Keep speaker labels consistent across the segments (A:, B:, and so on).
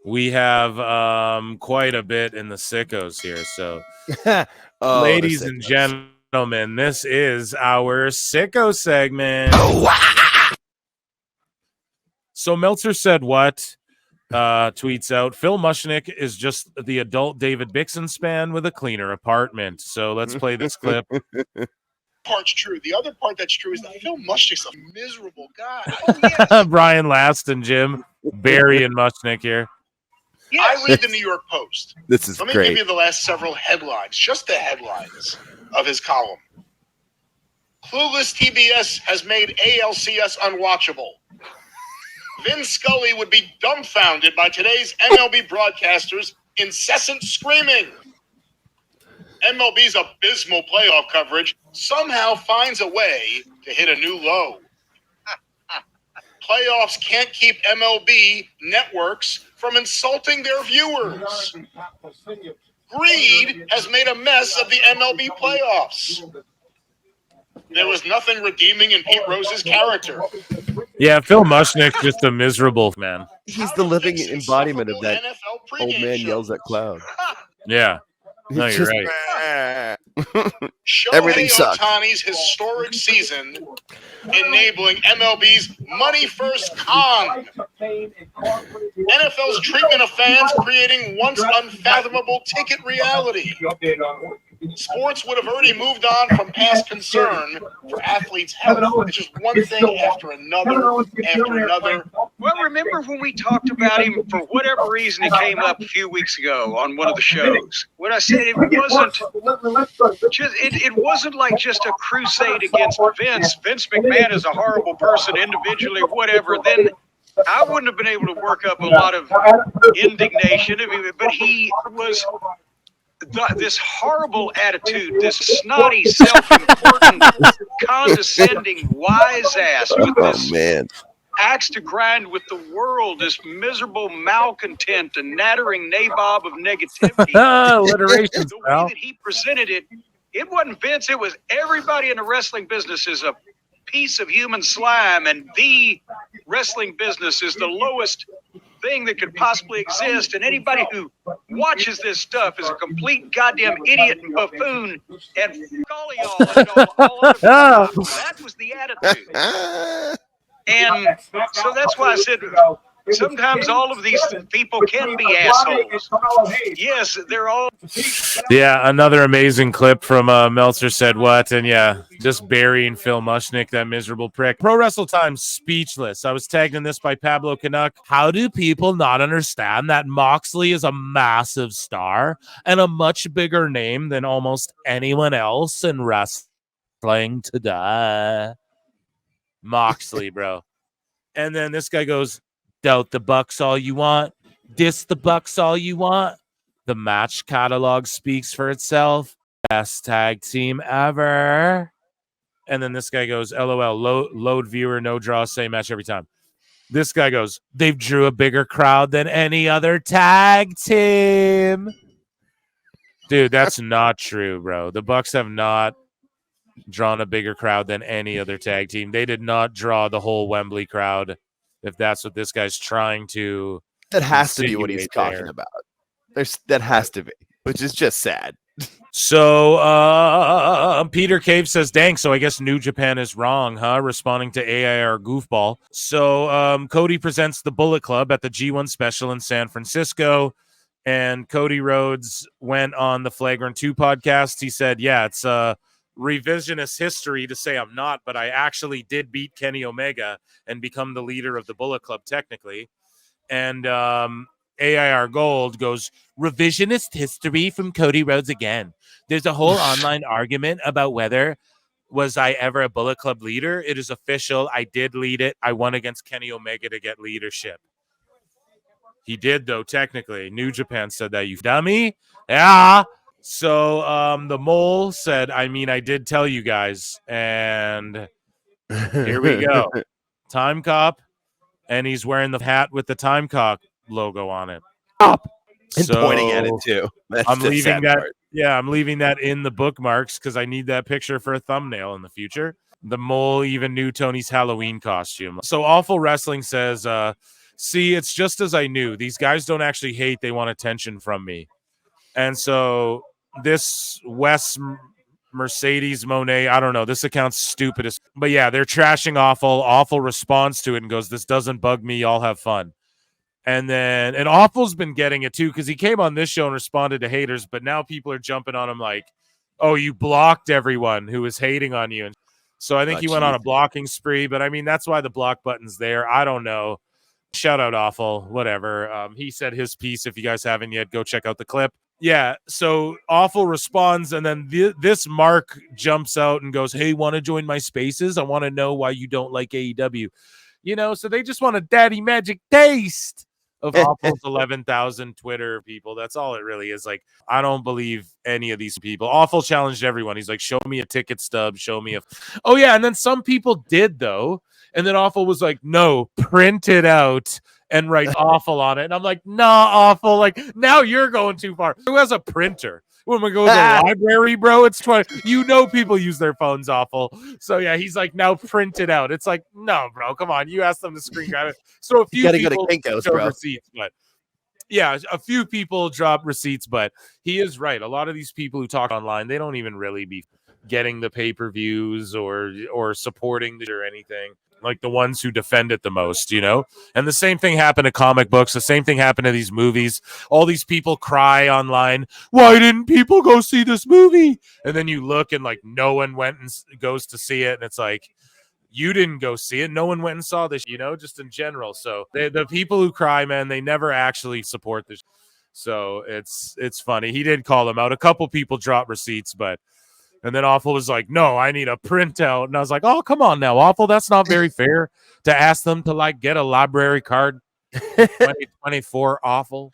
A: We have quite a bit in the sickos here. So, ladies and gentlemen, this is our sicko segment. So Meltzer said what? Tweets out, Phil Mushnick is just the adult David Bixen span with a cleaner apartment. So let's play this clip.
B: Part's true. The other part that's true is that Phil Mushnick's a miserable guy.
A: Brian Last and Jim, Barry and Mushnick here.
B: Yes. I read the New York Post.
C: This is
B: Let me
C: great.
B: give you the last several headlines, just the headlines of his column. Clueless TBS has made ALCS unwatchable. Vin Scully would be dumbfounded by today's MLB broadcasters' incessant screaming. MLB's abysmal playoff coverage somehow finds a way to hit a new low. Playoffs can't keep MLB networks from insulting their viewers. Greed has made a mess of the MLB playoffs. There was nothing redeeming in Pete Rose's character.
A: Yeah, Phil Mushnick's just a miserable man.
C: He's the living embodiment of that old man yells at cloud.
A: Yeah. No, you're right.
C: Everything sucks.
B: Ohtani's historic season, enabling MLB's money first con. NFL's treatment of fans creating once unfathomable ticket reality. Sports would have already moved on from past concern for athletes' health. It's just one thing after another, after another.
D: Well, remember when we talked about him, for whatever reason, it came up a few weeks ago on one of the shows. When I said it wasn't like just a crusade against Vince. Vince McMahon is a horrible person individually, whatever. Then I wouldn't have been able to work up a lot of indignation. I mean, but he was this horrible attitude, this snotty, self-important, condescending, wise ass with this axe to grind with the world, this miserable malcontent and nattering nabob of negativity.
A: Alliteration,
D: the way that he presented it, it wasn't Vince, it was everybody in the wrestling business is a piece of human slime, and the wrestling business is the lowest thing that could possibly exist, and anybody who watches this stuff is a complete goddamn idiot and buffoon and all of y'all. That was the attitude. And so that's why I said sometimes all of these people can be assholes. Yes, they're all.
A: Yeah, another amazing clip from Meltzer said what, and yeah, just burying Phil Mushnick, that miserable prick. Pro Wrestle Times speechless. I was tagged in this by Pablo Canuck. How do people not understand that Moxley is a massive star and a much bigger name than almost anyone else in wrestling today? Moxley, bro. And then this guy goes, doubt the Bucks all you want, diss the Bucks all you want. The match catalog speaks for itself. Best tag team ever. And then this guy goes, LOL, load viewer, no draw, same match every time. This guy goes, they've drew a bigger crowd than any other tag team. Dude, that's not true, bro. The Bucks have not drawn a bigger crowd than any other tag team. They did not draw the whole Wembley crowd, if that's what this guy's trying to.
C: That has to be what he's talking about. That has to be, which is just sad.
A: So Peter Cave says, dang, so I guess New Japan is wrong, huh? Responding to AIR goofball. So Cody presents the Bullet Club at the G1 special in San Francisco. And Cody Rhodes went on the Flagrant 2 podcast. He said, yeah, it's revisionist history to say I'm not, but I actually did beat Kenny Omega and become the leader of the Bullet Club technically. And AIR Gold goes, revisionist history from Cody Rhodes again. There's a whole online argument about whether was I ever a Bullet Club leader. It is official. I did lead it. I won against Kenny Omega to get leadership. He did, though, technically. New Japan said that, you dummy. Yeah. So the mole said, I mean, I did tell you guys. And here we go. Time Cop. And he's wearing the hat with the Time Cop logo on it.
C: Up. And pointing at it, too. That's
A: I'm leaving that. Part. Yeah, I'm leaving that in the bookmarks because I need that picture for a thumbnail in the future. The mole even knew Tony's Halloween costume. So Awful Wrestling says, See, it's just as I knew. These guys don't actually hate. They want attention from me. And so this Mercedes Monet, I don't know. This account's stupidest. But yeah, they're trashing Awful. Awful responds to it and goes, "This doesn't bug me. Y'all have fun." And Awful's been getting it too because he came on this show and responded to haters. But now people are jumping on him like, "Oh, you blocked everyone who was hating on you." And so I think he went on a blocking spree. But I mean, that's why the block button's there. I don't know. Shout out Awful, whatever. He said his piece. If you guys haven't yet, go check out the clip. Yeah, so Awful responds, and then this Mark jumps out and goes, "Hey, want to join my spaces? I want to know why you don't like AEW." So they just want a daddy magic taste of Awful's 11,000 Twitter people. That's all it really is. Like, I don't believe any of these people. Awful challenged everyone. He's like, "Show me a ticket stub. Show me a..." Oh, yeah, and then some people did, though. And then Awful was like, "No, print it out and write Awful on it." And I'm like, "Nah, Awful. Like, now you're going too far. Who has a printer? When we go to the library, bro, it's 20. People use their phones, Awful." So yeah, he's like, "Now print it out." It's like, no, bro, come on. You asked them to screen grab it. So a few people show receipts, but yeah, a few people drop receipts, but he is right. A lot of these people who talk online, they don't even really be getting the pay-per-views or supporting or anything. Like the ones who defend it the most, And the same thing happened to comic books. The same thing happened to these movies. All these people cry online, "Why didn't people go see this movie?" And then you look and like no one went and goes to see it. And it's like, you didn't go see it. No one went and saw this, just in general. So the people who cry, man, they never actually support this. So it's funny. He did call them out. A couple people dropped receipts, but... And then Awful was like, "No, I need a printout." And I was like, "Oh, come on now, Awful. That's not very fair to ask them to like get a library card." 2024 Awful.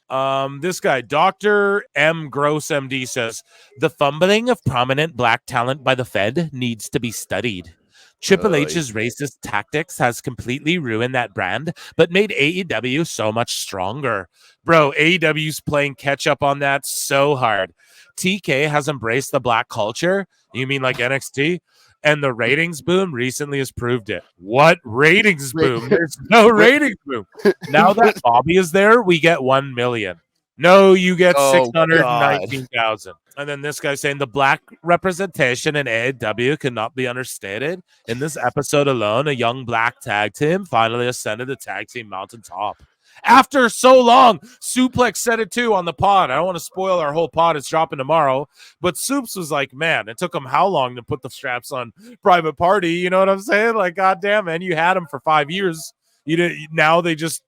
A: This guy, Dr. M. Gross MD, says, "The fumbling of prominent black talent by the Fed needs to be studied. Triple H's racist tactics has completely ruined that brand, but made AEW so much stronger." Bro, AEW's playing catch up on that so hard. TK has embraced the black culture. You mean like NXT? And the ratings boom recently has proved it. What ratings boom? There's no ratings boom. Now that Bobby is there, we get 1 million. No, you get 619,000. And then this guy saying the black representation in AEW cannot be understated. In this episode alone, a young black tag team finally ascended the tag team mountaintop. After so long, Suplex said it too on the pod. I don't want to spoil our whole pod. It's dropping tomorrow. But Soups was like, "Man, it took him how long to put the straps on Private Party?" You know what I'm saying? Like, goddamn, man, you had him for 5 years. Now they just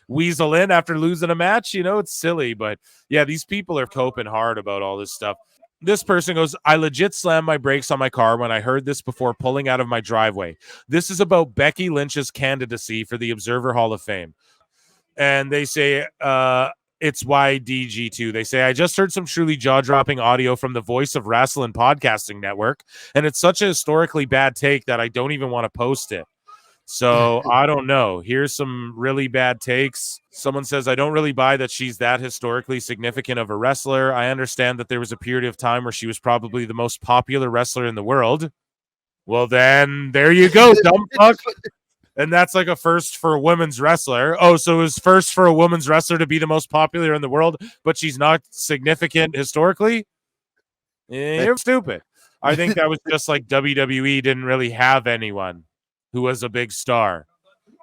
A: weasel in after losing a match. It's silly. But yeah, these people are coping hard about all this stuff. This person goes, "I legit slammed my brakes on my car when I heard this before pulling out of my driveway. This is about Becky Lynch's candidacy for the Observer Hall of Fame." And they say, it's YDG2. They say, "I just heard some truly jaw-dropping audio from the Voice of Wrestling Podcasting Network, and it's such a historically bad take that I don't even want to post it." So I don't know. Here's some really bad takes. Someone says, "I don't really buy that she's that historically significant of a wrestler. I understand that there was a period of time where she was probably the most popular wrestler in the world." Well, then there you go, dumb fuck. And that's like a first for a women's wrestler. Oh, so it was first for a women's wrestler to be the most popular in the world, but she's not significant historically? You're stupid. I think that was just like WWE didn't really have anyone who was a big star.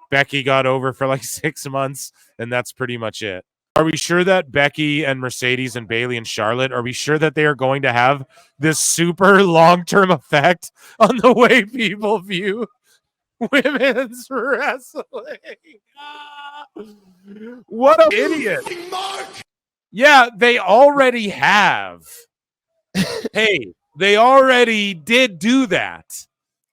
A: Becky got over for like 6 months, and that's pretty much it. Are we sure that Becky and Mercedes and Bayley and Charlotte, are we sure that they are going to have this super long-term effect on the way people view women's wrestling? What an idiot. Yeah, they already have. Hey, they already did do that.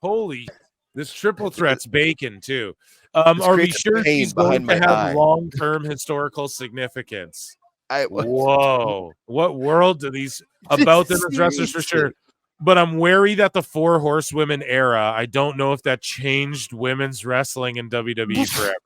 A: Holy, this triple threat's bacon too. Are we sure she's going to have long-term historical significance? Whoa, what world do these about them as wrestlers for sure? But I'm wary that the 4 horsewomen era, I don't know if that changed women's wrestling in WWE forever.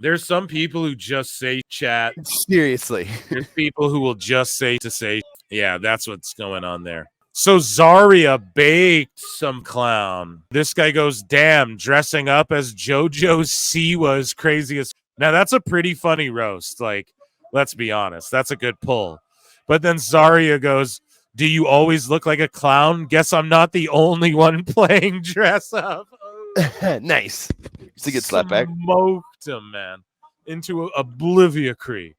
A: There's some people who just say chat.
C: Seriously.
A: There's people who will just say to say, yeah, that's what's going on there. So Zaria baked some clown. This guy goes, "Damn, dressing up as JoJo Siwa is crazy as..." Now, that's a pretty funny roast. Like, let's be honest. That's a good pull. But then Zaria goes, do you always look like a clown? Guess I'm not the only one playing dress up.
C: Nice. It's a good slapback.
A: Smoked him, man, into obliviacry.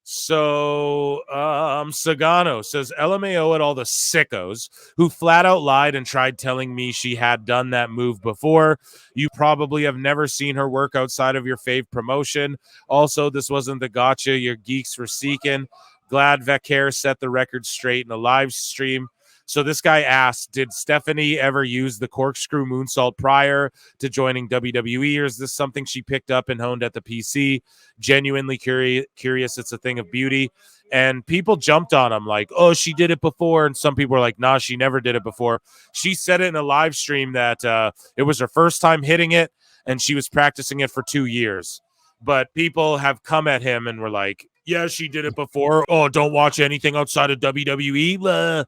A: So Sagano says, LMAO at all the sickos who flat out lied and tried telling me she had done that move before. You probably have never seen her work outside of your fave promotion. Also, this wasn't the gotcha your geeks were seeking. Glad Vaquer set the record straight in a live stream. So this guy asked, did Stephanie ever use the corkscrew moonsault prior to joining WWE, or is this something she picked up and honed at the PC? Genuinely curious. It's a thing of beauty. And people jumped on him like, oh, she did it before. And some people were like, nah, she never did it before. She said it in a live stream that it was her first time hitting it, and she was practicing it for 2 years. But people have come at him and were like, yeah, she did it before. Oh, don't watch anything outside of WWE. Blah.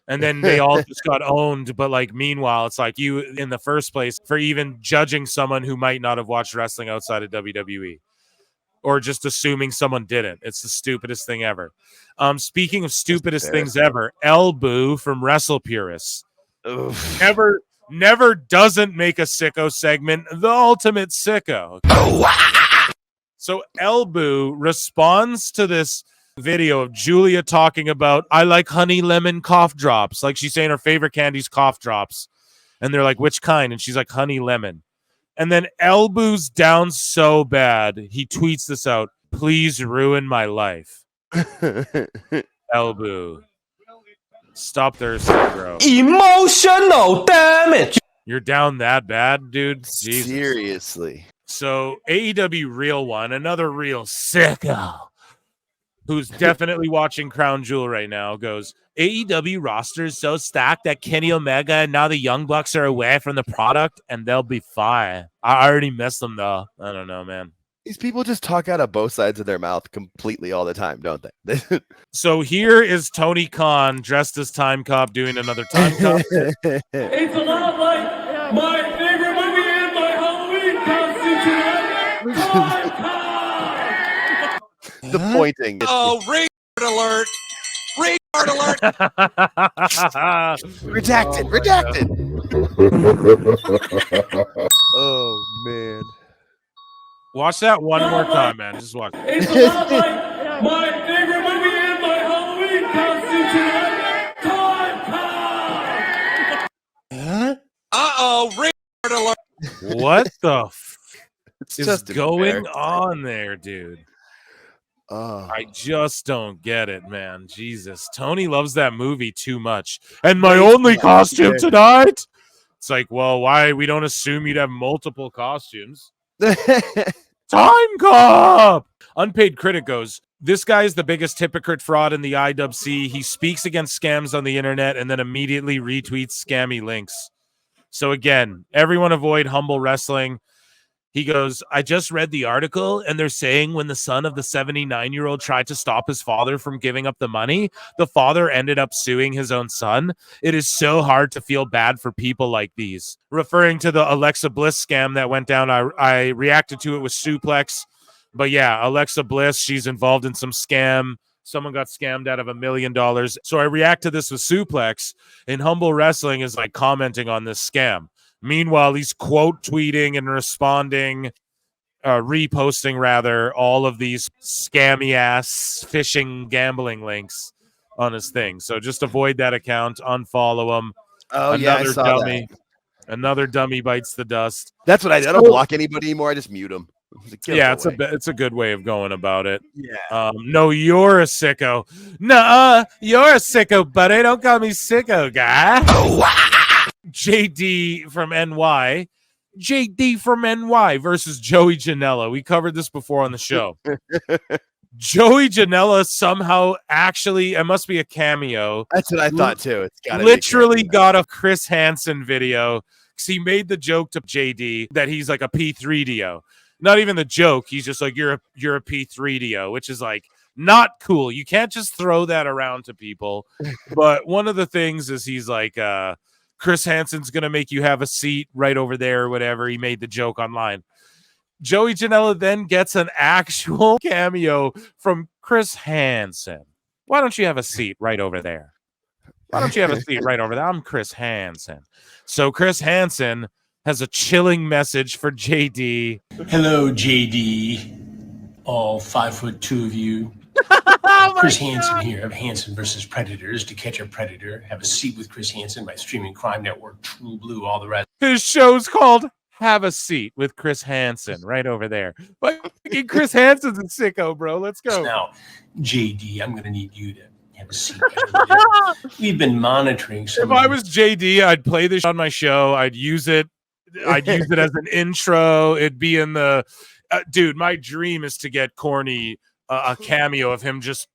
A: And then they all just got owned. But like, meanwhile, it's like you in the first place for even judging someone who might not have watched wrestling outside of WWE, or just assuming someone didn't. It's the stupidest thing ever. Speaking of stupidest things ever, Elboo from Wrestle Purists never doesn't make a sicko segment. The ultimate sicko. So Elboo responds to this video of Julia talking about, I like honey lemon cough drops. Like, she's saying her favorite candy's cough drops. And they're like, which kind? And she's like, honey lemon. And then Elboo's down so bad, he tweets this out. Please ruin my life. Elboo. Stop thirsting, bro.
E: Emotional damage.
A: You're down that bad, dude? Jesus.
C: Seriously.
A: So AEW Real One, another real sicko, who's definitely watching Crown Jewel right now, goes, AEW roster is so stacked that Kenny Omega and now the Young Bucks are away from the product, and they'll be fine. I already miss them, though. I don't know, man.
C: These people just talk out of both sides of their mouth completely all the time, don't they?
A: So here is Tony Khan dressed as Time Cop doing another Time Cop.
E: It's a lot like my favorite movie and my Halloween costume tonight.
C: The pointing.
F: Oh, retard alert! Retard alert!
C: Redacted. Oh, man.
A: Watch that one more time, man. Just watch.
E: It's a lot like my favorite movie and my Halloween costume tonight. Time.
F: Uh-oh, retard alert!
A: What the
C: It's
A: is
C: just
A: going on there, dude?
C: Oh.
A: I just don't get it, man. Jesus. Tony loves that movie too much. And my only costume tonight? It's like, well, why? We don't assume you'd have multiple costumes. Time Cop! Unpaid Critic goes, this guy is the biggest hypocrite fraud in the IWC. He speaks against scams on the internet and then immediately retweets scammy links. So again, everyone avoid humble wrestling. He goes, I just read the article, and they're saying when the son of the 79-year-old tried to stop his father from giving up the money, the father ended up suing his own son. It is so hard to feel bad for people like these. Referring to the Alexa Bliss scam that went down, I reacted to it with Suplex. But yeah, Alexa Bliss, she's involved in some scam. Someone got scammed out of $1 million. So I react to this with Suplex, and Humble Wrestling is like commenting on this scam. Meanwhile, he's quote tweeting and responding, reposting rather, all of these scammy ass phishing gambling links on his thing. So just avoid that account, unfollow him.
C: Oh, yeah, I saw
A: dummy.
C: that.
A: Another dummy bites the dust.
C: That's what I don't block anybody anymore. I just mute them.
A: Yeah, it's a good way of going about it.
C: Yeah.
A: No, you're a sicko. Nuh-uh, you're a sicko, buddy. Don't call me sicko, guy. JD from NY versus Joey Janela. We covered this before on the show. Joey Janela somehow actually, it must be a cameo.
C: That's what I thought too. It's gotta
A: literally got a Chris Hansen video because he made the joke to JD that he's like a P3DO. Not even the joke. He's just like, you're a P3DO, which is like not cool. You can't just throw that around to people. But one of the things is he's like, Chris Hansen's going to make you have a seat right over there or whatever. He made the joke online. Joey Janela then gets an actual cameo from Chris Hansen. Why don't you have a seat right over there? Why don't you have a seat right over there? I'm Chris Hansen. So Chris Hansen has a chilling message for JD.
G: Hello, JD. All 5'2" of you. Chris Hansen here of Hansen versus Predators. To catch a predator, have a seat with Chris Hansen, my streaming crime network, True Blue, all the rest.
A: His show's called Have a Seat with Chris Hansen right over there. But Chris Hansen's a sicko, bro. Let's go.
G: Now, JD, I'm going to need you to have a seat. We've been monitoring some.
A: If I was JD, I'd play this on my show. I'd use it. I'd use it as an intro. It'd be in the dude. My dream is to get Corny a cameo of him just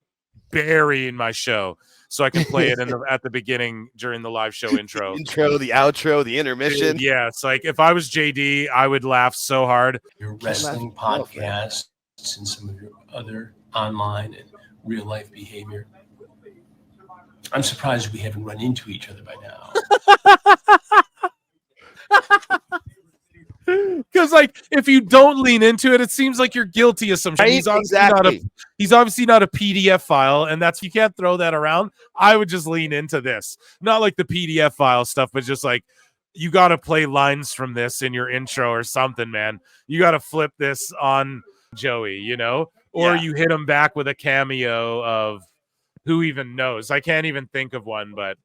A: burying my show, so I can play it at the beginning during the live show intro,
C: the outro, the intermission.
A: Dude, yeah, it's like if I was JD, I would laugh so hard.
G: Your wrestling podcasts and some of your other online and real life behavior. I'm surprised we haven't run into each other by now.
A: Because like if you don't lean into it, it seems like you're guilty of some shit.
C: Right?
A: He's obviously not a PDF file, and you can't throw that around. I would just lean into this. Not like the PDF file stuff, but just like you got to play lines from this in your intro or something, man. You got to flip this on Joey, or you hit him back with a cameo of who even knows. I can't even think of one, but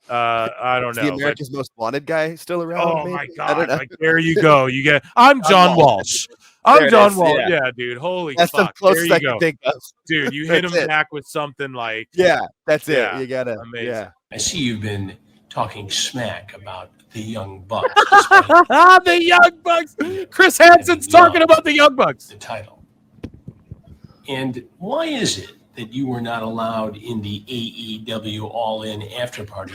A: I don't know.
C: The America's Most Wanted guy still around?
A: Oh
C: maybe?
A: my God! Like, there you go. I'm John Walsh. I'm John Walsh. Yeah, dude. Holy
C: that's
A: fuck!
C: The closest I can think of.
A: Dude, you hit him back with something like.
C: Yeah, that's it. You gotta.
A: Amazing.
C: Yeah.
G: I see you've been talking smack about the Young Bucks.
A: The Young Bucks. Chris Hansen's talking about the Young Bucks.
G: The title. And why is it that you were not allowed in the AEW All-In After Party?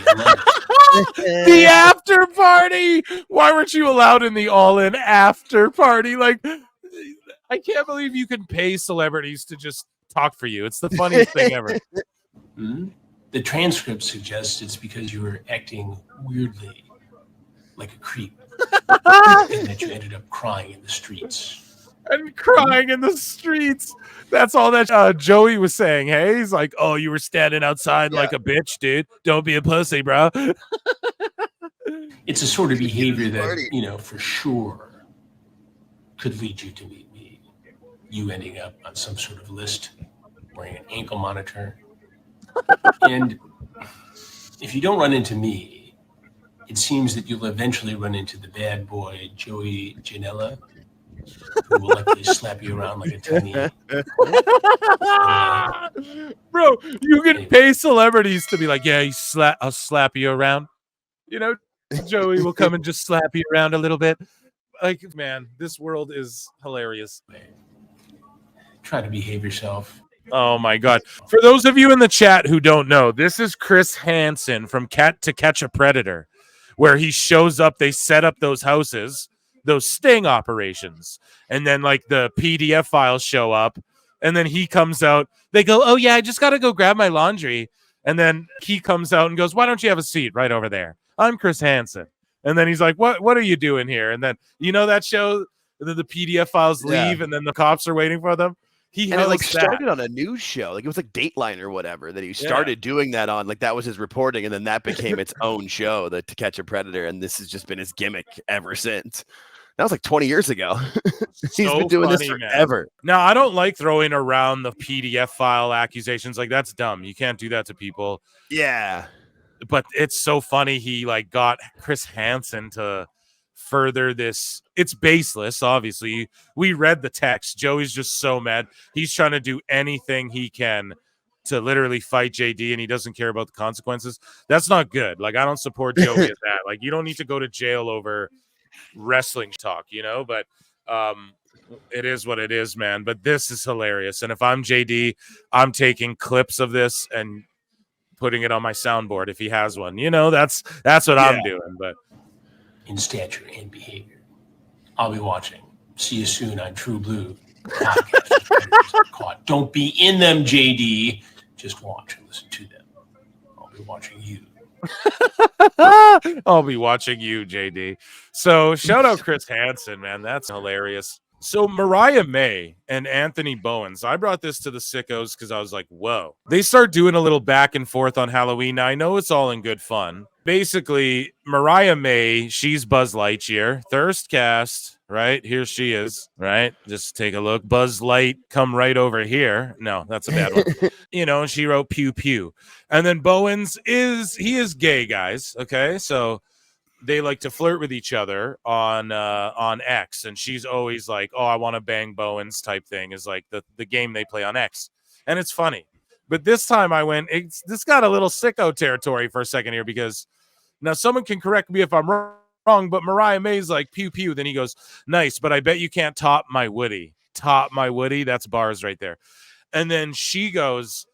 A: The after party. Why weren't you allowed in the All-In After Party? Like, I can't believe you can pay celebrities to just talk for you. It's the funniest thing ever.
G: Mm-hmm. The transcript suggests it's because you were acting weirdly, like a creep, and that you ended up crying in the streets.
A: And crying in the streets. That's all that Joey was saying. Hey, he's like, oh, you were standing outside like a bitch, dude. Don't be a pussy, bro.
G: It's a sort of behavior that, for sure could lead you to meet me. You ending up on some sort of list, wearing an ankle monitor. And if you don't run into me, it seems that you'll eventually run into the bad boy, Joey Janela, who will likely slap you around like a tiny.
A: Bro, you can pay celebrities to be like, yeah, I'll slap you around. Joey will come and just slap you around a little bit. Like, man, this world is hilarious.
G: Try to behave yourself.
A: Oh my God. For those of you in the chat who don't know, this is Chris Hansen from To Catch a Predator, where he shows up, they set up those houses, those sting operations, and then like the PDF files show up, and then he comes out. They go, oh yeah, I just got to go grab my laundry. And then he comes out and goes, why don't you have a seat right over there? I'm Chris Hansen. And then he's like, what are you doing here? And then, that show, the PDF files leave, and then the cops are waiting for them. He
C: started on a news show. Like it was like Dateline or whatever that he started doing that on. Like that was his reporting. And then that became its own show, To Catch a Predator. And this has just been his gimmick ever since. That was like 20 years ago. He's been doing this forever.
A: Man. Now, I don't like throwing around the PDF file accusations. Like that's dumb. You can't do that to people.
C: Yeah.
A: But it's so funny. He got Chris Hansen to further this. It's baseless, obviously. We read the text. Joey's just so mad. He's trying to do anything he can to literally fight JD, and he doesn't care about the consequences. That's not good. Like, I don't support Joey at that. Like, you don't need to go to jail over wrestling talk, but it is what it is, man. But this is hilarious. And if I'm JD, I'm taking clips of this and putting it on my soundboard if he has one. That's what I'm doing. But
G: in stature and behavior. I'll be watching. See you soon on True Blue. Caught. Don't be in them, JD. Just watch and listen to them. I'll be watching you.
A: I'll be watching you, JD. So shout out Chris Hansen, man. That's hilarious. So Mariah May and Anthony Bowens, I brought this to the Sickos because I was like, whoa. They start doing a little back and forth on Halloween. Now, I know it's all in good fun. Basically, Mariah May, she's Buzz Lightyear. Thirstcast, right? Here she is, right? Just take a look. Buzz Light, come right over here. No, that's a bad one. You know, she wrote pew pew. And then Bowens he is gay, guys. Okay, so they like to flirt with each other on X, and she's always like, oh, I want to bang Bowens type thing is like the game they play on X. And it's funny. But this time I went, this got a little sicko territory for a second here, because now someone can correct me if I'm wrong, but Mariah May's like pew pew. Then he goes, nice, but I bet you can't top my Woody. Top my Woody. That's bars right there. And then she goes,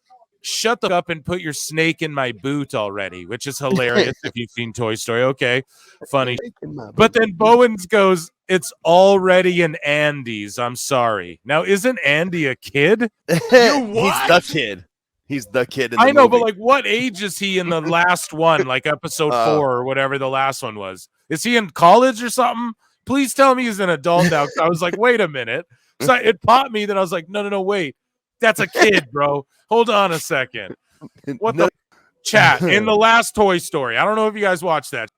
A: shut the up and put your snake in my boot already, which is hilarious if you've seen Toy Story. Okay, funny. But then Bowens goes, it's already an Andy's. I'm sorry. Now, isn't Andy a kid?
C: He's the kid. He's the kid in the
A: I know,
C: movie.
A: but like, what age is he in the last one, like episode 4 or whatever the last one was? Is he in college or something? Please tell me he's an adult now. I was like, wait a minute. So it popped me. Then I was like, no, wait. That's a kid, bro. Hold on a second. What the chat in the last Toy Story? I don't know if you guys watched that.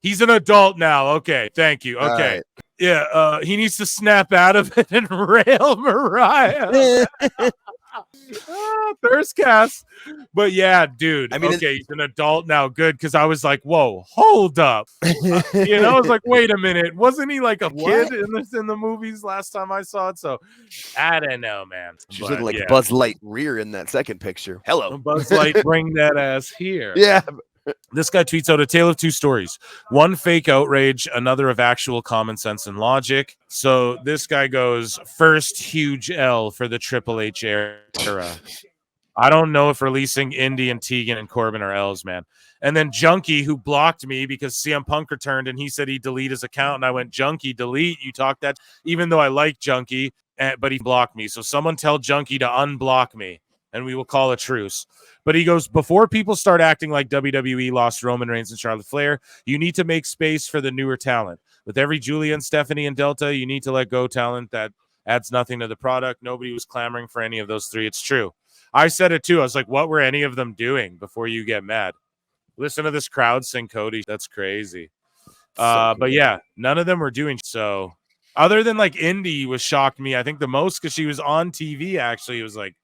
A: He's an adult now. Okay, thank you. Okay, yeah. He needs to snap out of it and rail Mariah. Thirstcast. But yeah, dude. I mean, okay, he's an adult now. Good, because I was like, whoa, hold up. You know, I was like, wait a minute. Wasn't he like a kid in the movies last time I saw it? So I don't know, man.
C: She's looking like Buzz Lightyear in that second picture. Hello.
A: Buzz Light, bring that ass here.
C: Yeah.
A: This guy tweets out a tale of two stories. One fake outrage, another of actual common sense and logic. So this guy goes, first huge L for the Triple H era. I don't know if releasing Indy and Tegan and Corbin are L's, man. And then Junkie, who blocked me because CM Punk returned and he said he'd delete his account. And I went, Junkie, delete. You talked that, even though I like Junkie, but he blocked me. So someone tell Junkie to unblock me and we will call a truce. But he goes, before people start acting like WWE lost Roman Reigns and Charlotte Flair, you need to make space for the newer talent. With every Julia and Stephanie and Delta, you need to let go talent that adds nothing to the product. Nobody was clamoring for any of those three. It's true. I said it too. I was like, what were any of them doing before you get mad? Listen to this crowd sing Cody. That's crazy. But yeah, none of them were doing so. Other than like Indy was shocked me, I think the most, because she was on TV actually. It was like,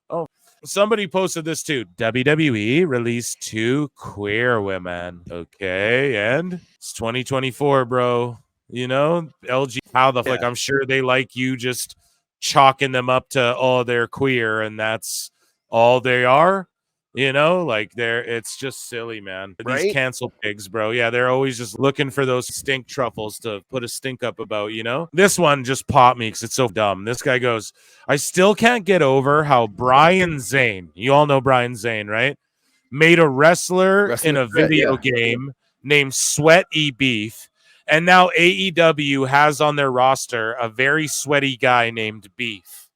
A: oh, somebody posted this too. WWE released 2 queer women. Okay, and it's 2024, bro. You know, LG, how the fuck? I'm sure they like you just chalking them up to, oh, they're queer, and that's all they are. You know, like it's just silly, man. Right? These cancel pigs, bro. Yeah, they're always just looking for those stink truffles to put a stink up about, you know? This one just popped me because it's so dumb. This guy goes, I still can't get over how Brian Zane, you all know Brian Zane, right? Made a wrestler in a video game named Sweaty Beef. And now AEW has on their roster a very sweaty guy named Beef.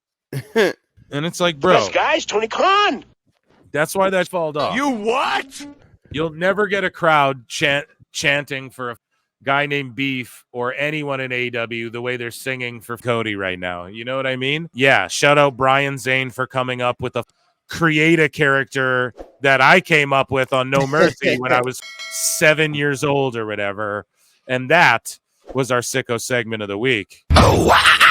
A: And it's like, bro.
H: This guy's Tony Khan.
A: That's why that fall off.
F: You what?
A: You'll never get a crowd chanting for a guy named Beef or anyone in AEW the way they're singing for Cody right now. You know what I mean? Yeah. Shout out Brian Zane for coming up with create a character that I came up with on No Mercy when I was 7 years old or whatever. And that was our Sicko segment of the week.
F: Oh, wow.